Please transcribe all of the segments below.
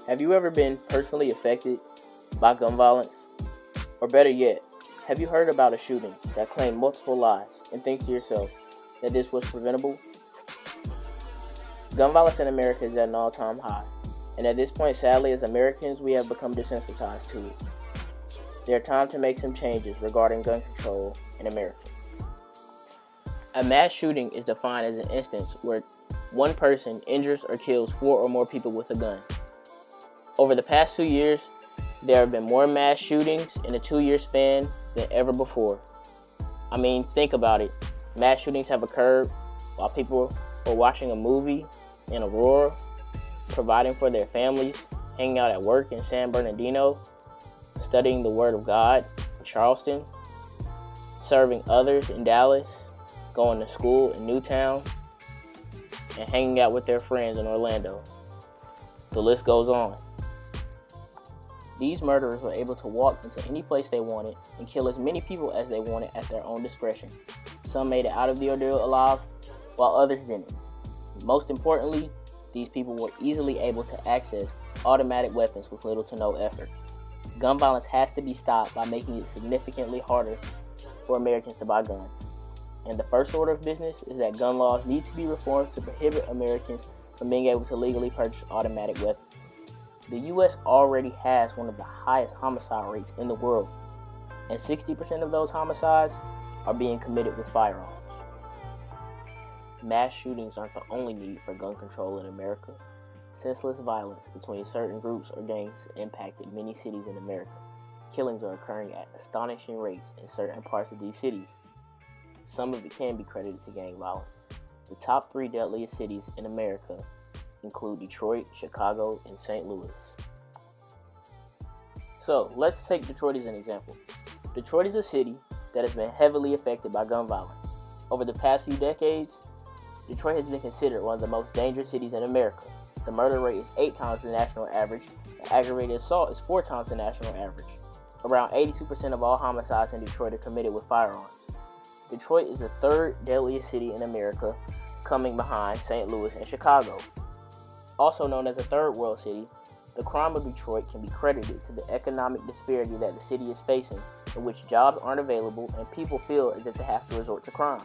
Have you ever been personally affected by gun violence? Or better yet, have you heard about a shooting that claimed multiple lives and think to yourself that this was preventable? Gun violence in America is at an all-time high, and at this point, sadly, as Americans, we have become desensitized to it. There are time to make some changes regarding gun control in America. A mass shooting is defined as an instance where one person injures or kills 4 or more people with a gun. Over the past 2 years, there have been more mass shootings in a 2-year span than ever before. I mean, think about it. Mass shootings have occurred while people were watching a movie in Aurora, providing for their families, hanging out at work in San Bernardino, studying the Word of God in Charleston, serving others in Dallas, going to school in Newtown, and hanging out with their friends in Orlando. The list goes on. These murderers were able to walk into any place they wanted and kill as many people as they wanted at their own discretion. Some made it out of the ordeal alive, while others didn't. Most importantly, these people were easily able to access automatic weapons with little to no effort. Gun violence has to be stopped by making it significantly harder for Americans to buy guns. And the first order of business is that gun laws need to be reformed to prohibit Americans from being able to legally purchase automatic weapons. The U.S. already has one of the highest homicide rates in the world, and 60% of those homicides are being committed with firearms. Mass shootings aren't the only need for gun control in America. Senseless violence between certain groups or gangs has impacted many cities in America. Killings are occurring at astonishing rates in certain parts of these cities. Some of it can be credited to gang violence. The top 3 deadliest cities in America include Detroit, Chicago, and St. Louis. So, let's take Detroit as an example. Detroit is a city that has been heavily affected by gun violence. Over the past few decades, Detroit has been considered one of the most dangerous cities in America. The murder rate is 8 times the national average, and aggravated assault is 4 times the national average. Around 82% of all homicides in Detroit are committed with firearms. Detroit is the 3rd deadliest city in America, coming behind St. Louis and Chicago. Also known as a third world city, the crime of Detroit can be credited to the economic disparity that the city is facing, in which jobs aren't available and people feel as if they have to resort to crime.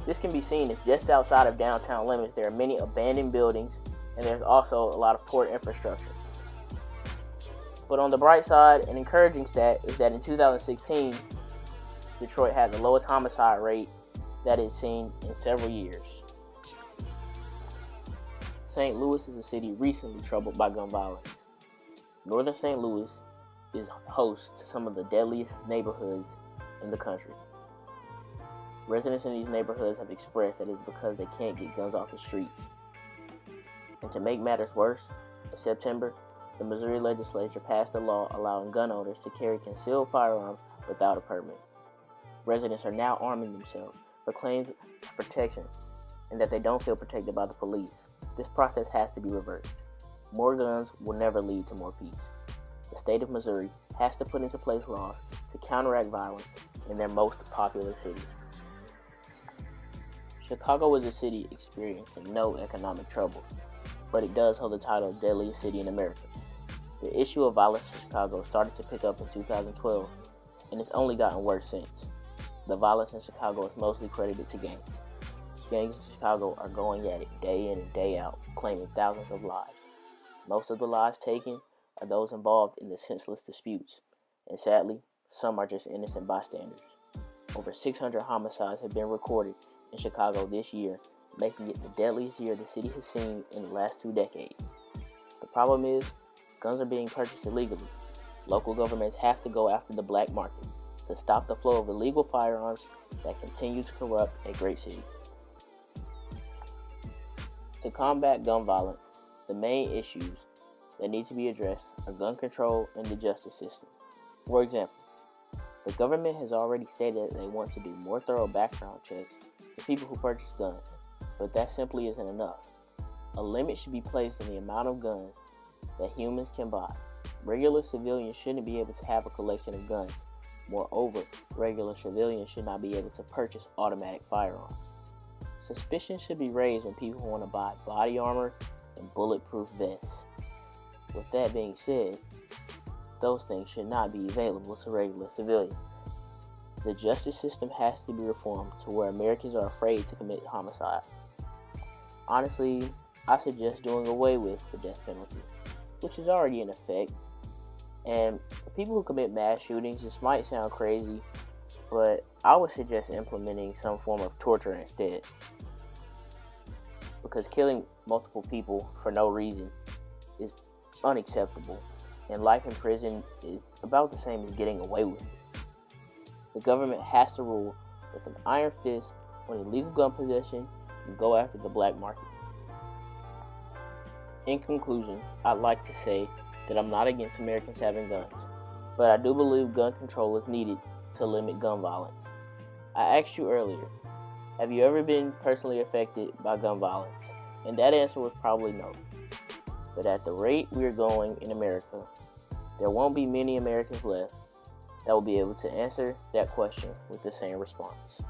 This can be seen as just outside of downtown limits there are many abandoned buildings, and there's also a lot of poor infrastructure. But on the bright side, an encouraging stat is that in 2016, Detroit had the lowest homicide rate that it's seen in several years. St. Louis is a city recently troubled by gun violence. Northern St. Louis is host to some of the deadliest neighborhoods in the country. Residents in these neighborhoods have expressed that it's because they can't get guns off the streets. And to make matters worse, in September, the Missouri legislature passed a law allowing gun owners to carry concealed firearms without a permit. Residents are now arming themselves for claims of protection and that they don't feel protected by the police. This process has to be reversed. More guns will never lead to more peace. The state of Missouri has to put into place laws to counteract violence in their most popular cities. Chicago is a city experiencing no economic trouble, but it does hold the title of deadliest city in America. The issue of violence in Chicago started to pick up in 2012, and it's only gotten worse since. The violence in Chicago is mostly credited to gangs. Gangs in Chicago are going at it day in and day out, claiming thousands of lives. Most of the lives taken are those involved in the senseless disputes, and sadly, some are just innocent bystanders. Over 600 homicides have been recorded in Chicago this year, making it the deadliest year the city has seen in the last 2 decades. The problem is, guns are being purchased illegally. Local governments have to go after the black market to stop the flow of illegal firearms that continue to corrupt a great city. To combat gun violence, the main issues that need to be addressed are gun control and the justice system. For example, the government has already stated that they want to do more thorough background checks for people who purchase guns, but that simply isn't enough. A limit should be placed on the amount of guns that humans can buy. Regular civilians shouldn't be able to have a collection of guns. Moreover, regular civilians should not be able to purchase automatic firearms. Suspicion should be raised when people want to buy body armor and bulletproof vests. With that being said, those things should not be available to regular civilians. The justice system has to be reformed to where Americans are afraid to commit homicide. Honestly, I suggest doing away with the death penalty, which is already in effect. And for people who commit mass shootings, this might sound crazy, but I would suggest implementing some form of torture instead. Because killing multiple people for no reason is unacceptable, and life in prison is about the same as getting away with it. The government has to rule with an iron fist on illegal gun possession and go after the black market. In conclusion, I'd like to say that I'm not against Americans having guns, but I do believe gun control is needed to limit gun violence. I asked you earlier, have you ever been personally affected by gun violence? And that answer was probably no. But at the rate we're going in America, there won't be many Americans left that will be able to answer that question with the same response.